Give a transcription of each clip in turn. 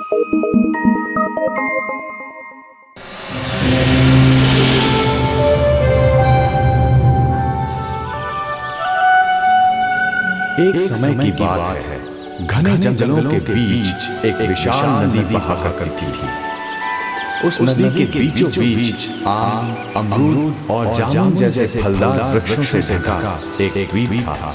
एक समय की बात है, घने जंगलों के बीच एक विशाल नदी बहा करती थी। उस नदी के बीचों बीच आम, अमरूद और जामुन जैसे फलदार वृक्षों से ढका एक द्वीप था।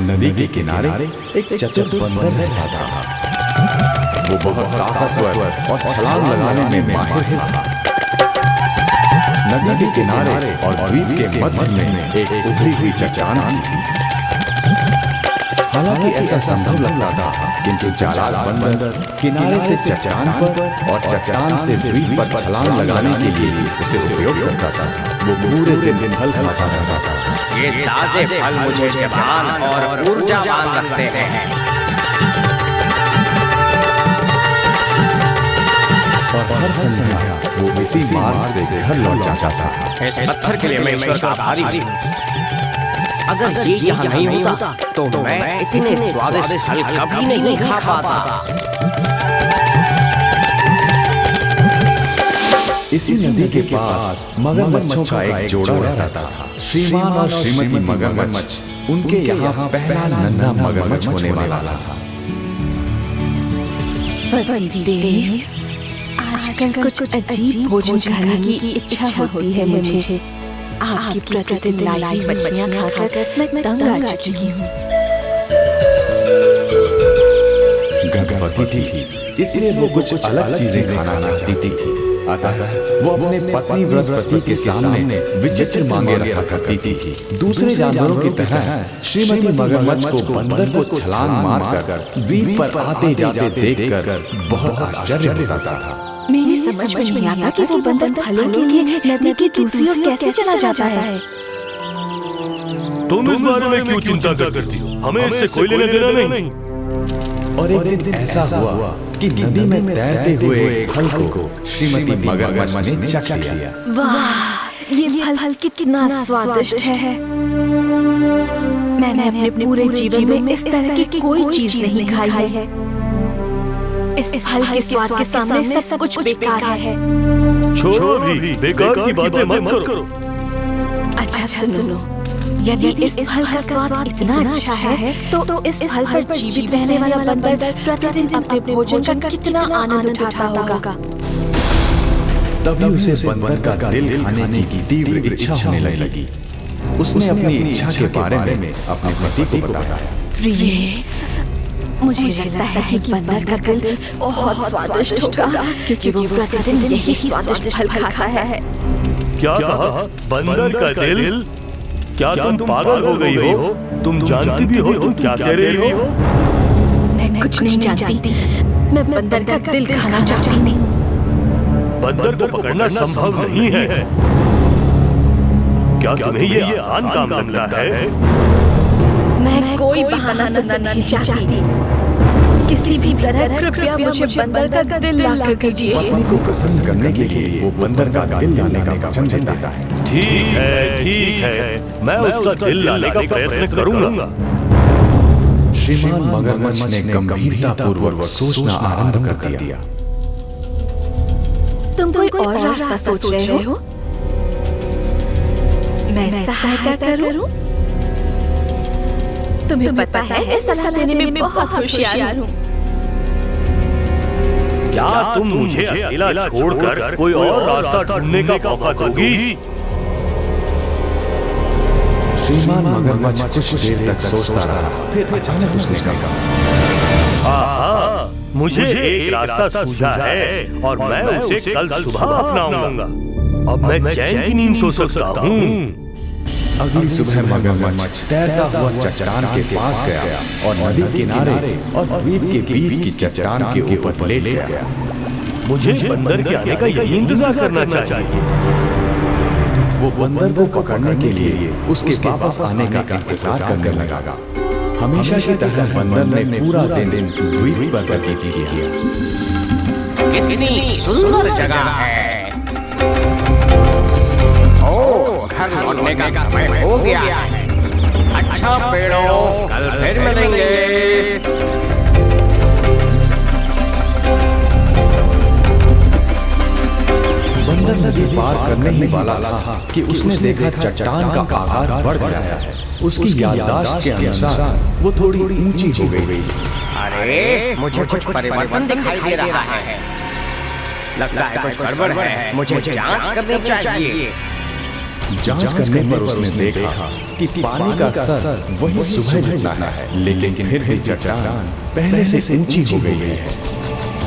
नदी के किनारे एक चतुर बंदर रहता था। वो बहुत ताकतवर और छलांग लगाने में माहिर था। नदी के किनारे और द्वीप के मध्य में एक उभरी हुई चट्टान थी। हालांकि ऐसा संभव लगता था, किंतु चालाक बंदर किनारे से चट्टान पर और चट्टान से द्वीप पर छलांग लगाने के लिए उसे उपयोग करता था। वो पूरे दिन फल खाता रहता था। ये ताजे फल मुझे जवान और ऊर्जावान रखते हैं। और हर संध्या वो इसी मार्ग से घर लौट जाता था। इस पत्थर के लिए मैं ईश्वर का आभारी हूँ। अगर ये यहाँ नहीं होता तो मैं इतने स्वादिष्ट फल कभी नहीं खा पाता। इसी नदी के पास मगरमच्छों का एक जोड़ा रहता था। श्रीमान और श्रीमती मगरमच्छ उनके यहाँ पहला नन्हा मगरमच्छ होने वाला था। आजकल कुछ अजीब भोजन खाने की इच्छा होती है मुझे। आपकी प्रतिदिन लाई मछलियाँ खाकर मैं तंग आ चुकी हूँ। गर्भवती थी, इसलिए वो कुछ अलग चीजें खाना चाहती थी। अतः वो अपने पत्नी व्रतवती के सामने विचित्र मांगे रखा करती थी। दूसरे जानवरों की तरह श्रीमती मगरमच्छ को बंदर को छलांग मारकर द्वीप पर आते जाते देखकर बहुत आश्चर्य होता था। मेरी समझ में नहीं आता कि वो बंदर फलों के लिए नदी की दूसरी ओर कैसे चला जाता है। तुम इस बारे में क्यों चिंता करती हो? हमें इससे कोई लेना देना नहीं। और एक दिन ऐसा हुआ कि नदी में तैरते हुए एक फल को श्रीमती मगरमच्छ ने चख लिया। वाह, ये फल कितना स्वादिष्ट है। मैंने अपने पूरे जीवन में इस तरह की कोई चीज नहीं खाई है। इस फल के स्वाद के सामने सब कुछ बेकार है। छोड़ो अभी, बेकार की बातें मत करो। अच्छा सुनो, यदि इस फल का स्वाद इतना अच्छा है तो इस फल पर जीवित रहने वाला बंदर प्रतिदिन अपने भोजन का कितना आनंद उठाता होगा। तभी उसे बंदर का दिल खाने की तीव्र इच्छा होने लगी। उसने अपनी इच्छा के बारे में अपने पति को बताया। प्रिय, मुझे लगता है कि बंदर का दिल बहुत स्वादिष्ट होगा, क्योंकि वो प्रतिदिन यही स्वादिष्ट फल खाता है। क्या कहा? बंदर का दिल? क्या तुम पागल हो गई हो? तुम जानती भी हो तुम क्या कह रही हो? मैं कुछ नहीं जानती। मैं बंदर का दिल खाना चाहती नहीं हूँ। बंदर को पकड़ना संभव नहीं है। क्या तुम्हें ये आसान काम लगता है? मैं कोई बहाना सुनना नहीं चाहती। किसी भी तरह कृपया मुझे बंदर का दिल लाकर दीजिए। पत्नी को प्रसन्न करने के लिए वो बंदर का दिल लाने का वचन देता है। ठीक है, मैं उसका दिल लाने का प्रयत्न करूंगा। श्रीमान मगरमच्छ ने गंभीरता पूर्वक सोचना आरंभ कर दिया। तुम कोई और रास्ता सोच रहे हो? मैं सहायता करूं? तुम्हें पता है सलाह देने में बहुत होशियार हूँ। क्या तुम मुझे अकेला छोड़कर कोई और रास्ता ढूंढने का मौका दोगी? श्रीमान मगरमच्छ कुछ देर तक सोचता रहा, फिर अचानक उसने कहा, हाँ, मुझे एक रास्ता सूझा है और मैं उसे कल सुबह अपनाऊंगा। अब मैं चैन की नींद सो सकता हूँ। अगली सुबह मगरमच्छ तैरता हुआ चट्टान के पास गया और नदी किनारे और द्वीप के बीच की चट्टान के ऊपर लेट गया। मुझे बंदर के आने का यही इंतजार करना चाहिए। वो बंदर को पकड़ने के लिए उसके वापस आने का इंतजार करने लगा। हमेशा की तरह बंदर ने पूरा दिन द्वीप पर व्यतीत किया। कितनी सुंदर जगह है। घर लौटने का समय हो गया है। अच्छा पेड़ों, कल फिर मिलेंगे। नदी पार करने ही वाला था कि उसने देखा चट्टान का आकार बढ़ गया है। उसकी याददाश्त के अनुसार वो थोड़ी ऊंची हो गई। अरे मुझे कुछ परिवर्तन दिखाई दे रहा है। लगता है कुछ गड़बड़ है। मुझे जांच करनी चाहिए। जांच करने पर उसने देखा कि पानी का स्तर वही सुबह जितना है, लेकिन फिर भी चट्टान पहले से ऊंची हो गई है।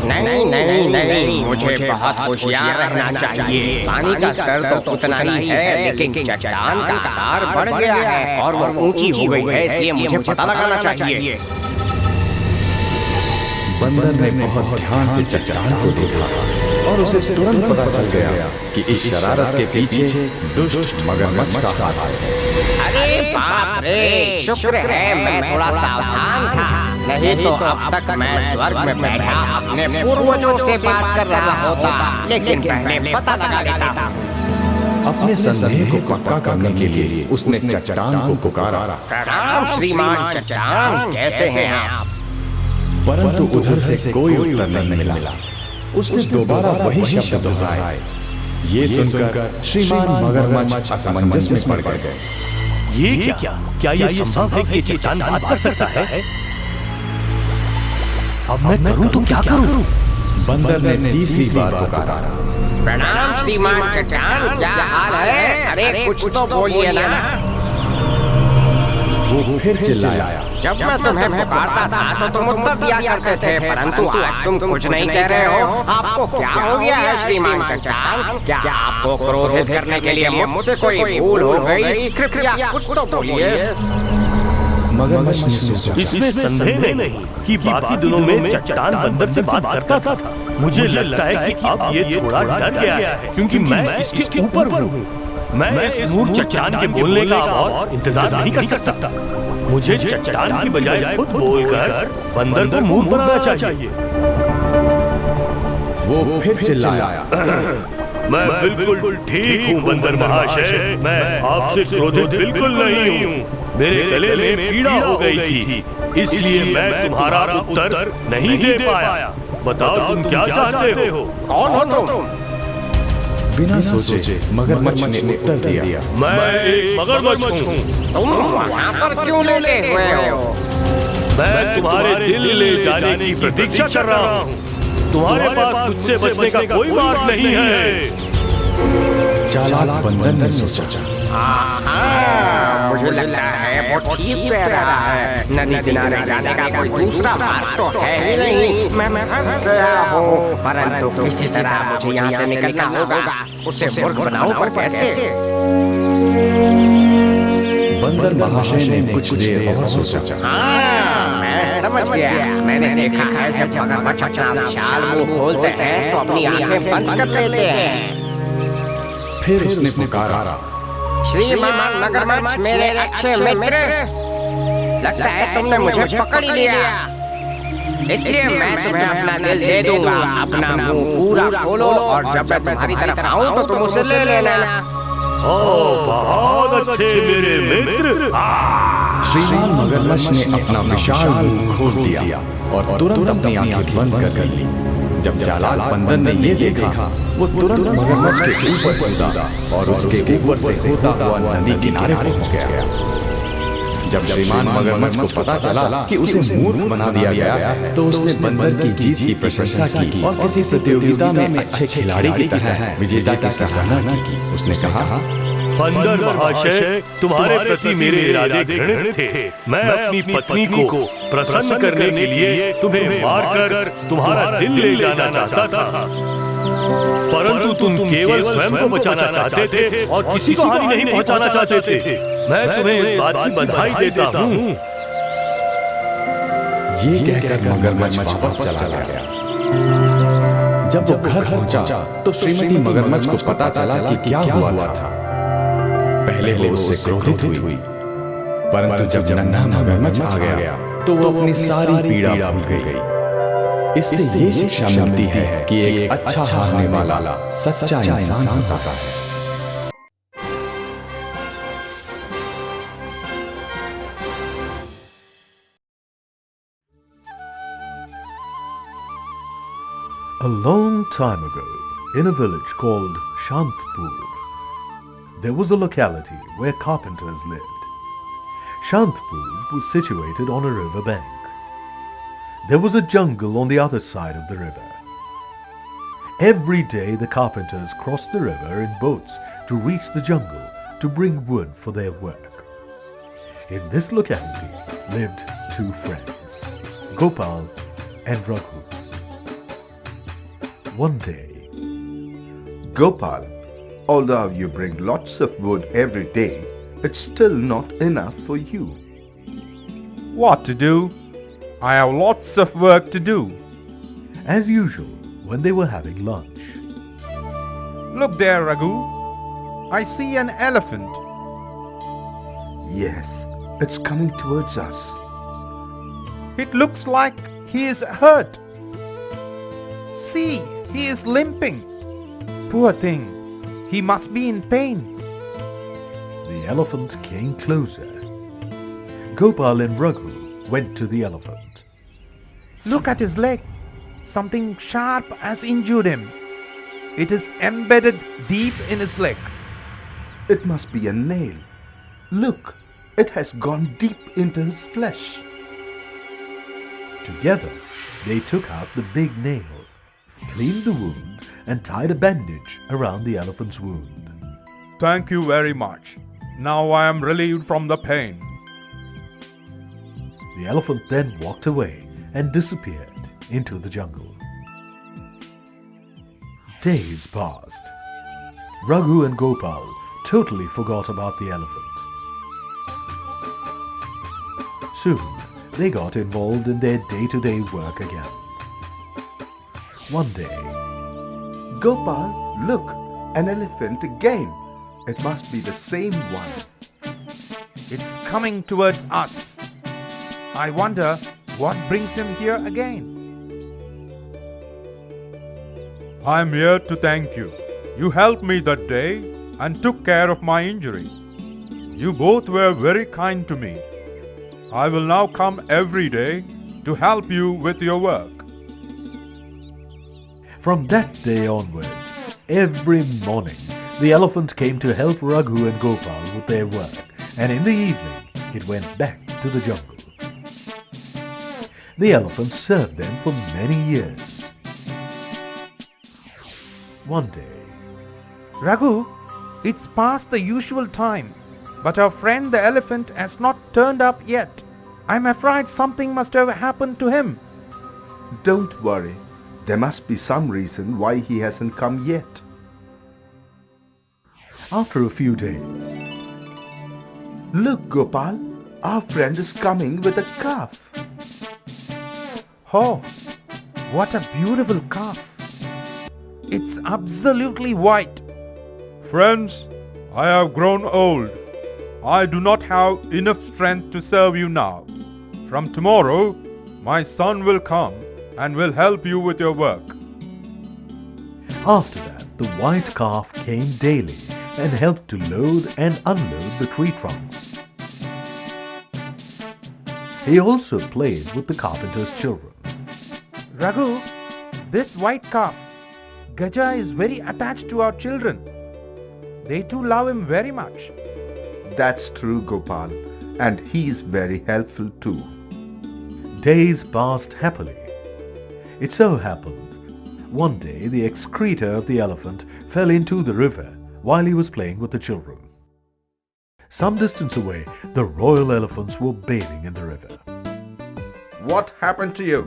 नहीं नहीं नहीं, मुझे बहुत होशियार रहना चाहिए। पानी का स्तर तो उतना ही है, लेकिन चट्टान का आकार बढ़ गया है और वो ऊंची हो गई है, इसलिए मुझे पता लगाना चाहिए। बंदर ने बहुत ध्यान से चट्टान को देखा और उसे तुरंत पता चल गया कि इस शरारत के पीछे दुष्ट मगरमच्छ का हाथ है। अरे बाप रे, शुक्र है मैं थोड़ा सावधान था, नहीं तो अब तक मैं स्वर्ग में बैठा अपने पूर्वजों से बात कर रहा होता। लेकिन पहले पता लगा लेता। अपने संदेह को पक्का करने के लिए उसने चट्टान को पुकारा। प्रणाम श्रीमान चट्टान, कैसे हैं आप? परंतु उधर से कोई उत्तर नहीं मिला। उसने दोबारा वही शब्द दोहराए। ये सुनकर श्रीमान मगरमच्छ असमंजस में पड़ गए। ये क्या ये संभव है कि चट्टान बात कर सकता है? अब मैं करूं तो क्या करूं? बंदर ने तीसरी बार पुकारा। प्रणाम श्रीमान चट्टान, क्या हाल है? अरे कुछ तो बोलिए ना। वो फिर चिल्लाया। जब मैं तुम्हें पुकारता था तो तुम उत्तर दिया करते थे, परंतु आज तुम कुछ नहीं कह रहे हो। आपको क्या हो गया है श्रीमान चट्टान? क्या आपको क्रोधित करने के लिए मुझसे कोई भूल हो गई? कृपया कुछ तो बोलिए। मगरमच्छ ने सोचा। इसमें संदेह नहीं कि बाकी दिनों में चट्टान बंदर से बात करता था। मुझे लगता है कि अब ये थोड़ा डर गया है, क्योंकि मैं इसके ऊपर हूँ। मैं इस मूर्ख चट्टान के बोलने का और इंतजार नहीं कर सकता। मुझे चट्टान की बजाय खुद बोलकर बंदर को मूर्ख बनाना चाहिए। वो फिर चिल्लाया। मैं बिल्कुल ठीक हूँ बंदर महाशय, मैं आपसे क्रोधित बिल्कुल नहीं हूँ। मेरे गले में पीड़ा हो गई थी, इसलिए मैं तुम्हारा उत्तर नहीं दे पाया। बताओ तुम क्या चाहते हो? कौन हो तुम? बिना सोचे मगरमच्छ ने उत्तर दिया। मैं एक मगरमच्छ हूँ। तुम वहाँ पर क्यों लेटे हुए हो? मैं तुम्हारे दिल ले जाने की प्रतीक्षा कर रहा हूँ। तुम्हारे पास मुझसे बचने का कोई मार्ग नहीं है। चालाक बंदर ने सोचा। मुझे लगता है वो ठीक कह रहा है। नदी किनारे जाने का कोई दूसरा मार्ग तो है ही नहीं। मैं फंस गया हूँ, परंतु किसी तरह मुझे यहाँ से निकलना होगा। उसे मूर्ख बनाऊं, पर कैसे? बंदर महाशय ने कुछ देर और सोचा। मैं समझ गया। मैंने देखा है जब मगरमच्छ अपना विशाल मुंह खोलते हैं तो अपनी आंखें बंद कर लेते हैं। फिर उसने पुकारा। श्रीमान मगरमच्छ मेरे अच्छे मित्र, लगता है तुमने मुझे पकड़ ही लिया, इसलिए मैं तुम्हें अपना दिल दे दूंगा। अपना मुंह पूरा खोलो और जब मैं तुम्हारी तरफ आऊं तो तुम उसे ले लेना। ओह बहुत अच्छे मेरे मित्र। श्रीमान मगरमच्छ ने अपना विशाल मुंह खोल दिया और तुरंत अपनी आंखें बंद कर ली। जब चालाक बंदर ने ये देखा, वो तुरंत मगरमच्छ के ऊपर कूदा और उसके ऊपर से होता हुआ नदी किनारे पहुंच गया। जब श्रीमान मगरमच्छ को पता चला कि उसे मूर्ख बना दिया गया है, तो उसने बंदर की जीत की प्रशंसा की और किसी प्रतियोगिता में अच्छे खिलाड़ी की तरह विजेता की सराहना की। उसने कहा, बंदर महाशय, तुम्हारे प्रति मेरे इरादे घृणित थे। मैं अपनी पत्नी को प्रसन्न करने के लिए तुम्हें मारकर तुम्हारा दिल ले जाना चाहता था, परंतु तुम केवल स्वयं को बचाना चाहते थे और किसी को हानि नहीं पहुंचाना चाहते थे। मैं तुम्हें इस बात की बधाई देता हूँ। ये कहकर मगरमच्छ वापस चला गया। जब वो घर पहुंचा तो श्रीमती मगरमच्छ को पता चला कि क्या हुआ था। पहले वो उससे क्रोधित हुई, परंतु जब नन्हा मगरमच्छ आ गया तो वो अपनी सारी पीड़ा भूल गई। इससे ये शिक्षा मिलती है कि एक अच्छा हारने वाला सच्चा इंसान होता है। A long time ago, In a village called Shantpur, there was a locality where carpenters lived. Shantpur was situated on a river bank. There was a jungle on the other side of the river. Every day the carpenters crossed the river in boats to reach the jungle to bring wood for their work. In this locality lived two friends, Gopal and Raghu. One day, Gopal, although you bring lots of wood every day, it's still not enough for you. What to do? I have lots of work to do. as usual, when they were having lunch, Look there, Raghu. I see an elephant. Yes, it's coming towards us. It looks like he is hurt. See, he is limping. Poor thing. He must be in pain. the elephant came closer. Gopal and Raghu went to the elephant. Look at his leg. Something sharp has injured him. It is embedded deep in his leg. It must be a nail. Look, it has gone deep into his flesh. Together, they took out the big nail, cleaned the wound, and tied a bandage around the elephant's wound. Thank you very much. Now I am relieved from the pain. The elephant then walked away and disappeared into the jungle. Days passed. Raghu and Gopal totally forgot about the elephant. Soon, they got involved in their day-to-day work again. One day, Gopal, look, an elephant again. It must be the same one. It's coming towards us. I wonder what brings him here again. I am here to thank you. You helped me that day and took care of my injury. You both were very kind to me. I will now come every day to help you with your work. from that day onwards, every morning, the elephant came to help Raghu and Gopal with their work, and in the evening, it went back to the jungle. The elephant served them for many years. One day, Raghu, it's past the usual time, but our friend the elephant has not turned up yet. I'm afraid something must have happened to him. Don't worry. There must be some reason why he hasn't come yet. after a few days, Look, Gopal, our friend is coming with a calf. Oh, what a beautiful calf. It's absolutely white. Friends, I have grown old. I do not have enough strength to serve you now. From tomorrow, my son will come and will help you with your work. after that, the white calf came daily and helped to load and unload the tree trunks. He also played with the carpenter's children. Raghu, this white calf, Gaja, is very attached to our children. They too love him very much. That's true, Gopal, and he's very helpful too. Days passed happily. It so happened, one day the excreta of the elephant fell into the river while he was playing with the children. Some distance away, the royal elephants were bathing in the river. What happened to you?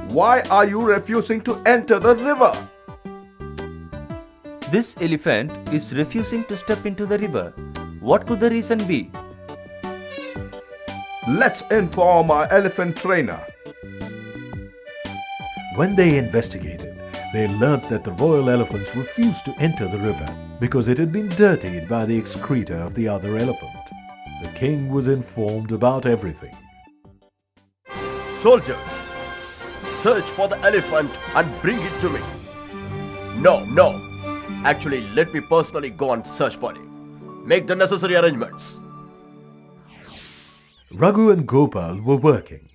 Why are you refusing to enter the river? This elephant is refusing to step into the river. What could the reason be? Let's inform our elephant trainer. When they investigated, they learnt that the royal elephants refused to enter the river because it had been dirtied by the excreta of the other elephant. The king was informed about everything. Soldiers, search for the elephant and bring it to me. No. Actually, let me personally go and search for it. Make the necessary arrangements. Raghu and Gopal were working.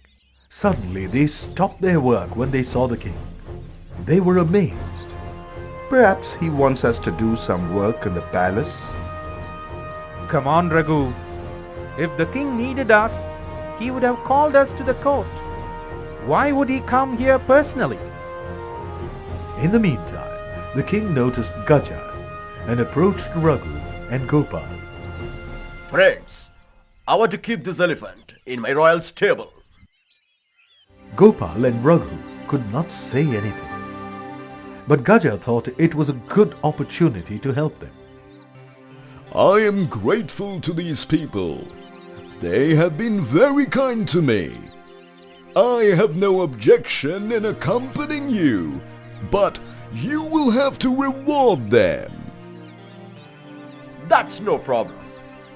Suddenly they stopped their work when they saw the king. They were amazed. Perhaps he wants us to do some work in the palace. Come on, Raghu. If the king needed us, he would have called us to the court. Why would he come here personally? In the meantime, the king noticed Gaja and approached Raghu and Gopal. Friends, I want to keep this elephant in my royal stable. Gopal and Raghu could not say anything. But Gaja thought it was a good opportunity to help them. I am grateful to these people. They have been very kind to me. I have no objection in accompanying you, but you will have to reward them. That's no problem.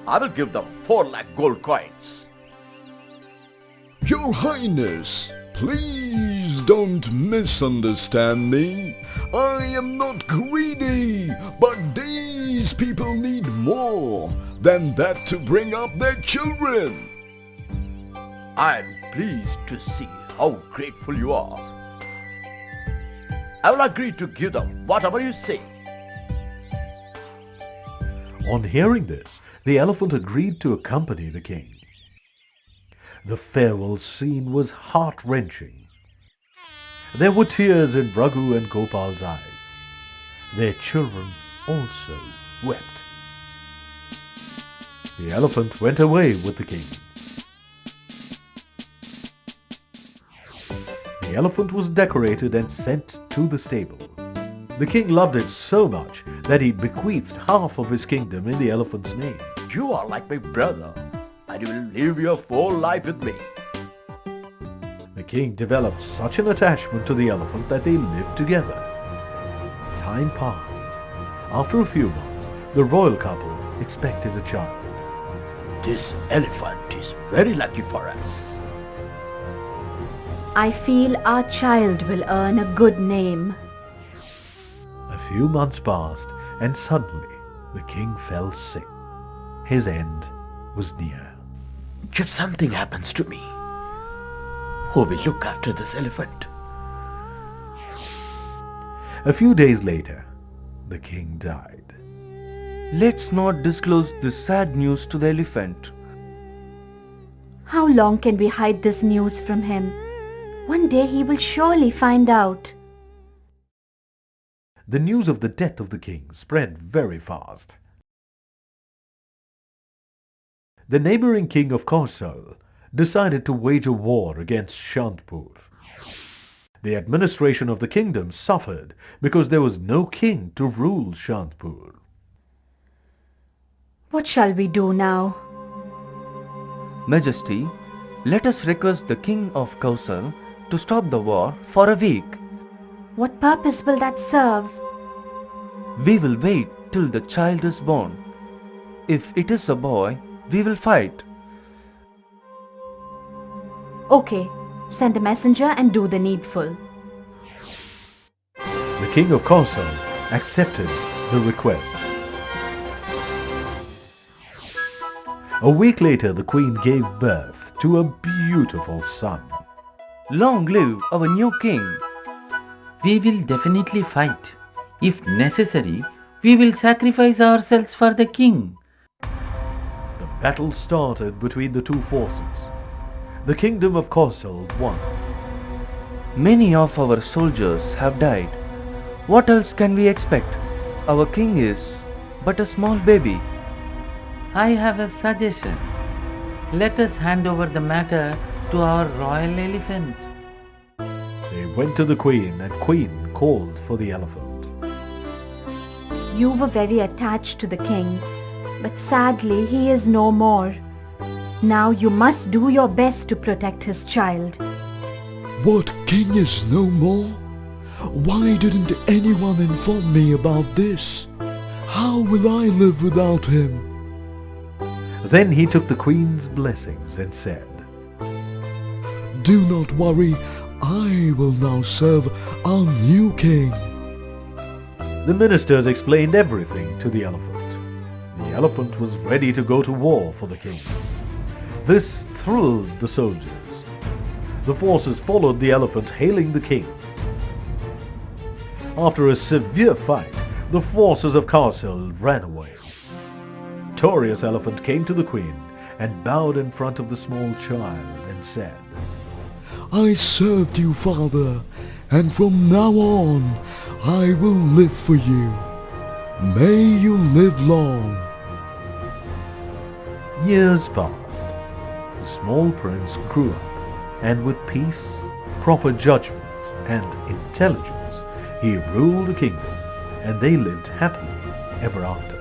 I will give them 4 lakh gold coins. Your Highness, please don't misunderstand me. I am not greedy, but these people need more than that to bring up their children. I am pleased to see how grateful you are. I will agree to give them whatever you say. On hearing this, the elephant agreed to accompany the king. The farewell scene was heart-wrenching. There were tears in Raghu and Gopal's eyes. Their children also wept. The elephant went away with the king. The elephant was decorated and sent to the stable. The king loved it so much that he bequeathed half of his kingdom in the elephant's name. You are like my brother, and you will live your full life with me. The king developed such an attachment to the elephant that they lived together. Time passed. After a few months, the royal couple expected a child. This elephant is very lucky for us. I feel our child will earn a good name. A few months passed, and suddenly the king fell sick. His end was near. If something happens to me, who will look after this elephant? A few days later, the king died. Let's not disclose this sad news to the elephant. How long can we hide this news from him? One day he will surely find out. The news of the death of the king spread very fast. The neighboring king of Kosal decided to wage a war against Shantpur. The administration of the kingdom suffered because there was no king to rule Shantpur. What shall we do now? Majesty, let us request the king of Kausal to stop the war for a week. What purpose will that serve? We will wait till the child is born. If it is a boy, we will fight. Okay, send a messenger and do the needful. The king of Kosal accepted the request. A week later, the queen gave birth to a beautiful son. Long live our new king. We will definitely fight. If necessary, we will sacrifice ourselves for the king. The battle started between the two forces. The kingdom of Kosal won. Many of our soldiers have died. What else can we expect? Our king is but a small baby. I have a suggestion. Let us hand over the matter to our royal elephant. They went to the queen, and queen called for the elephant. You were very attached to the king, but sadly he is no more. Now you must do your best to protect his child. What king is no more? Why didn't anyone inform me about this? How will I live without him? Then he took the queen's blessings and said, Do not worry, I will now serve our new king. The ministers explained everything to the elephant. The elephant was ready to go to war for the king. This thrilled the soldiers. The forces followed the elephant, hailing the king. After a severe fight, the forces of Castle ran away. Victorious Elephant came to the queen and bowed in front of the small child and said, I served you, father, and from now on I will live for you. May you live long. Years passed. The small prince grew up, and with peace, proper judgment, and intelligence, he ruled the kingdom, and they lived happily ever after.